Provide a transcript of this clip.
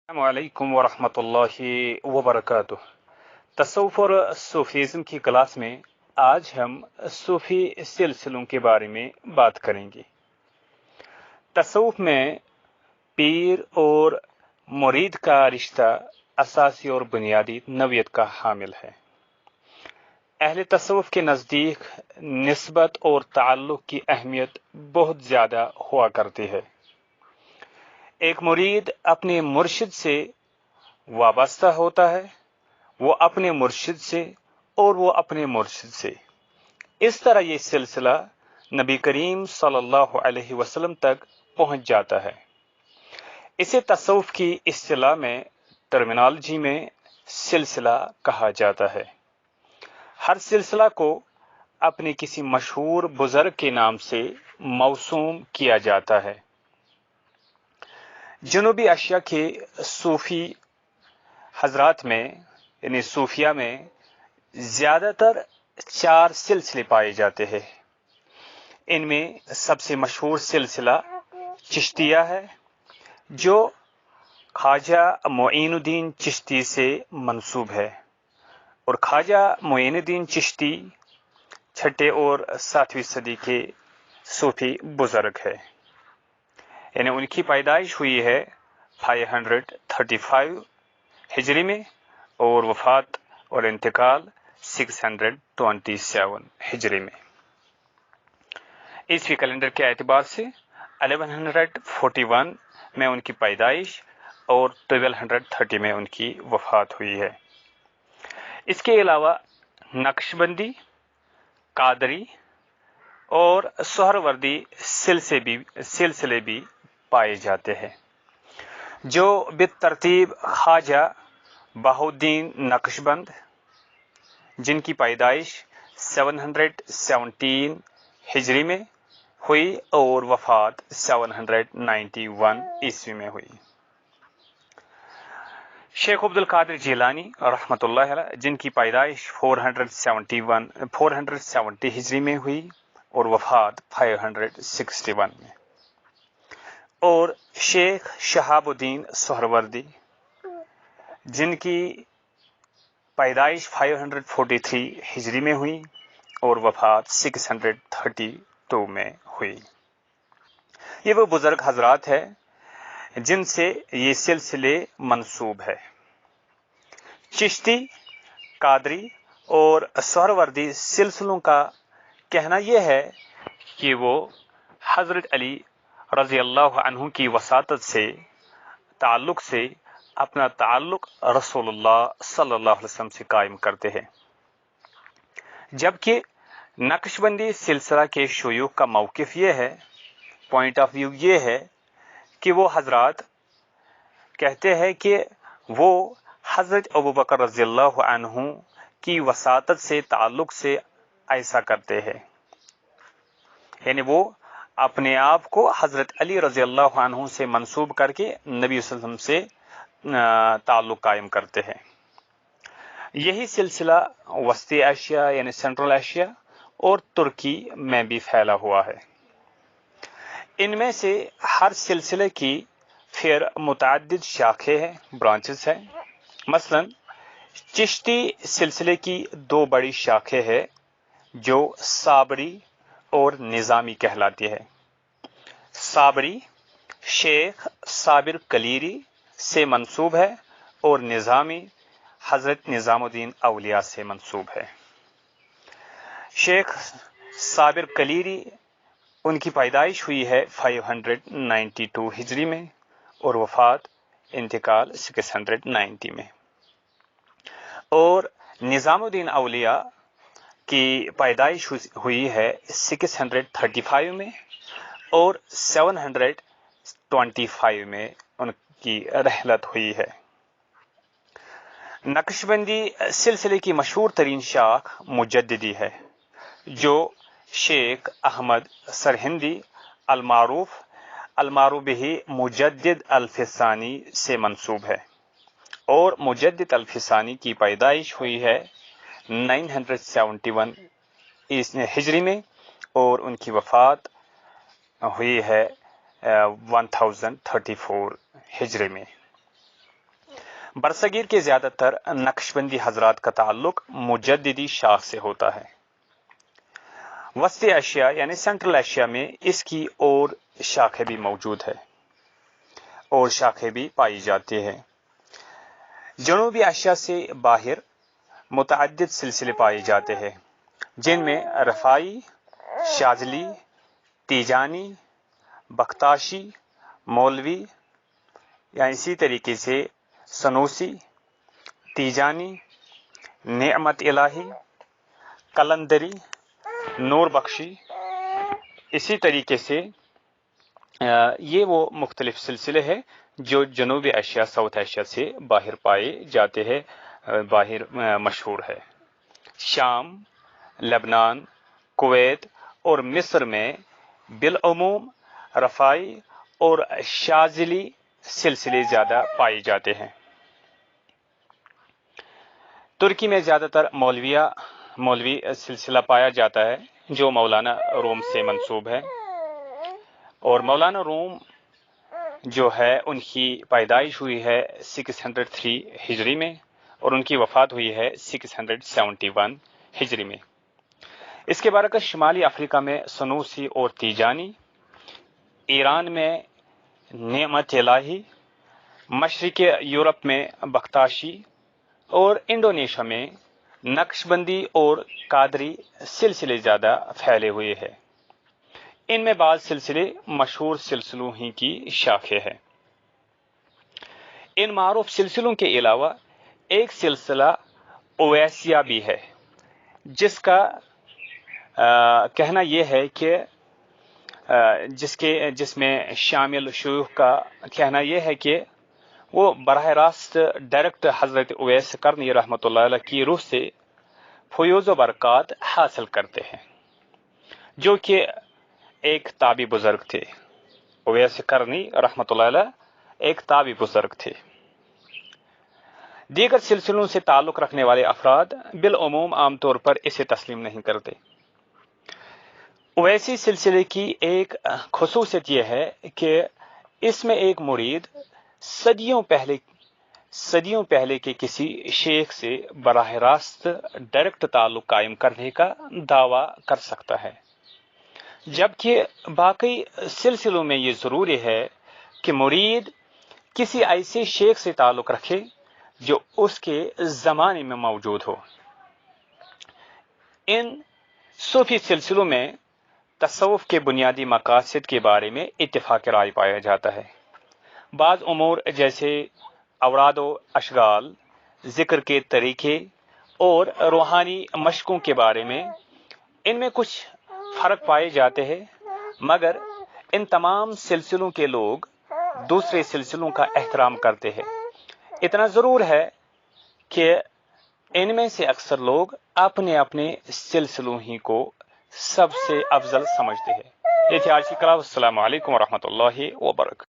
السلام علیکم ورحمۃ اللہ وبرکاتہ۔ تصوف اور صوفیزم کی کلاس میں آج ہم صوفی سلسلوں کے بارے میں بات کریں گے۔ تصوف میں پیر اور مرید کا رشتہ اساسی اور بنیادی نوعیت کا حامل ہے۔ اہل تصوف کے نزدیک نسبت اور تعلق کی اہمیت بہت زیادہ ہوا کرتی ہے۔ ایک مرید اپنے مرشد سے وابستہ ہوتا ہے، وہ اپنے مرشد سے اور وہ اپنے مرشد سے۔ اس طرح یہ سلسلہ نبی کریم صلی اللہ علیہ وسلم تک پہنچ جاتا ہے۔ اسے تصوف کی اصطلاح میں ٹرمینالوجی میں سلسلہ کہا جاتا ہے۔ ہر سلسلہ کو اپنے کسی مشہور بزرگ کے نام سے موسوم کیا جاتا ہے۔ جنوبی ایشیا کے صوفی حضرات میں یعنی صوفیہ میں زیادہ تر 4 سلسلے پائے جاتے ہیں۔ ان میں سب سے مشہور سلسلہ چشتیہ ہے، جو خواجہ معین الدین چشتی سے منسوب ہے، اور خواجہ معین الدین چشتی 6 اور 7ویں صدی کے صوفی بزرگ ہے، یعنی ان کی پیدائش ہوئی ہے 535 ہجری میں اور وفات اور انتقال 627 ہجری میں۔ عیسوی کیلنڈر کے اعتبار سے 1141 میں ان کی پیدائش اور 1230 میں ان کی وفات ہوئی ہے۔ اس کے علاوہ نقشبندی، قادری اور سہروردی سلسلے بھی پائے جاتے ہیں، جو بالترتیب خواجہ بہاؤالدین نقشبند، جن کی پیدائش 717 ہجری میں ہوئی اور وفات 791 عیسوی میں ہوئی۔ شیخ عبد القادر جیلانی رحمۃ اللہ علیہ، جن کی پیدائش 470 ہجری میں ہوئی اور وفات 561 میں، اور شیخ شہاب الدین سہروردی، جن کی پیدائش 543 ہجری میں ہوئی اور وفات 632 میں ہوئی۔ یہ وہ بزرگ حضرات ہیں جن سے یہ سلسلے منسوب ہے۔ چشتی، قادری اور سہروردی سلسلوں کا کہنا یہ ہے کہ وہ حضرت علی رضی اللہ عنہ کی وساطت سے تعلق سے اپنا تعلق رسول اللہ صلی اللہ علیہ وسلم سے قائم کرتے ہیں، جبکہ نقشبندی سلسلہ کے شیوخ کا موقف یہ ہے، پوائنٹ آف ویو یہ ہے کہ وہ حضرات کہتے ہیں کہ وہ حضرت ابوبکر رضی اللہ عنہ کی وساطت سے تعلق سے ایسا کرتے ہیں، یعنی وہ اپنے آپ کو حضرت علی رضی اللہ عنہ سے منسوب کر کے نبی صلی اللہ علیہ وسلم سے تعلق قائم کرتے ہیں۔ یہی سلسلہ وسطی ایشیا یعنی سینٹرل ایشیا اور ترکی میں بھی پھیلا ہوا ہے۔ ان میں سے ہر سلسلے کی پھر متعدد شاخیں ہیں، برانچز ہیں۔ مثلا چشتی سلسلے کی 2 بڑی شاخیں ہیں جو صابری اور نظامی کہلاتی ہے۔ صابری شیخ صابر کلیری سے منسوب ہے اور نظامی حضرت نظام الدین اولیاء سے منسوب ہے۔ شیخ صابر کلیری، ان کی پیدائش ہوئی ہے 592 ہجری میں اور وفات انتقال 690 میں، اور نظام الدین اولیاء کی پیدائش ہوئی ہے 635 میں اور 725 میں ان کی رحلت ہوئی ہے۔ نقشبندی سلسلے کی مشہور ترین شاخ مجددی ہے، جو شیخ احمد سرہندی المعروف به مجدد الفسانی سے منسوب ہے، اور مجدد الفسانی کی پیدائش ہوئی ہے 971 ہجری میں اور ان کی وفات ہوئی ہے 1034 ہجری میں۔ برصغیر کے زیادہ تر نقشبندی حضرات کا تعلق مجددی شاخ سے ہوتا ہے۔ وسطی ایشیا یعنی سینٹرل ایشیا میں اس کی اور شاخیں بھی موجود ہے اور شاخیں بھی پائی جاتی ہیں۔ جنوبی ایشیا سے باہر متعدد سلسلے پائے جاتے ہیں جن میں رفاعی، شاذلی، تیجانی، بختاشی، مولوی یا اسی طریقے سے سنوسی، تیجانی، نعمت الہی، قلندری، نور بخشی، اسی طریقے سے یہ وہ مختلف سلسلے ہیں جو جنوبی ایشیا ساؤتھ ایشیا سے باہر پائے جاتے ہیں، باہر مشہور ہے۔ شام، لبنان، کویت اور مصر میں بالعموم رفاعی اور شاذلی سلسلے زیادہ پائے جاتے ہیں۔ ترکی میں زیادہ تر مولوی سلسلہ پایا جاتا ہے جو مولانا روم سے منسوب ہے، اور مولانا روم جو ہے ان کی پیدائش ہوئی ہے 603 ہجری میں اور ان کی وفات ہوئی ہے 671 ہجری میں۔ اس کے برعکس شمالی افریقہ میں سنوسی اور تیجانی، ایران میں نعمت الہی، مشرق یورپ میں بختاشی اور انڈونیشیا میں نقشبندی اور قادری سلسلے زیادہ پھیلے ہوئے ہیں۔ ان میں بعض سلسلے مشہور سلسلوں ہی کی شاخیں ہیں۔ ان معروف سلسلوں کے علاوہ ایک سلسلہ اویسیہ بھی ہے جس کا کہنا یہ ہے کہ جس میں شامل شیوخ کا کہنا یہ ہے کہ وہ براہ راست ڈائریکٹ حضرت اویس قرنی رحمۃ اللہ علیہ کی روح سے فیوز و برکات حاصل کرتے ہیں، جو کہ ایک تابعی بزرگ تھے۔ اویس قرنی رحمۃ اللہ علیہ ایک تابعی بزرگ تھے۔ دیگر سلسلوں سے تعلق رکھنے والے افراد بالعموم عام طور پر اسے تسلیم نہیں کرتے۔ اویسی سلسلے کی ایک خصوصیت یہ ہے کہ اس میں ایک مرید صدیوں پہلے کے کسی شیخ سے براہ راست ڈائریکٹ تعلق قائم کرنے کا دعویٰ کر سکتا ہے، جبکہ باقی سلسلوں میں یہ ضروری ہے کہ مرید کسی ایسے شیخ سے تعلق رکھے جو اس کے زمانے میں موجود ہو۔ ان صوفی سلسلوں میں تصوف کے بنیادی مقاصد کے بارے میں اتفاق رائے پایا جاتا ہے۔ بعض امور جیسے اوراد و اشغال، ذکر کے طریقے اور روحانی مشقوں کے بارے میں ان میں کچھ فرق پائے جاتے ہیں، مگر ان تمام سلسلوں کے لوگ دوسرے سلسلوں کا احترام کرتے ہیں۔ اتنا ضرور ہے کہ ان میں سے اکثر لوگ اپنے سلسلوں ہی کو سب سے افضل سمجھتے ہیں۔ یہ تھی آج کی کلاس۔ السلام علیکم ورحمۃ اللہ وبرکاتہ۔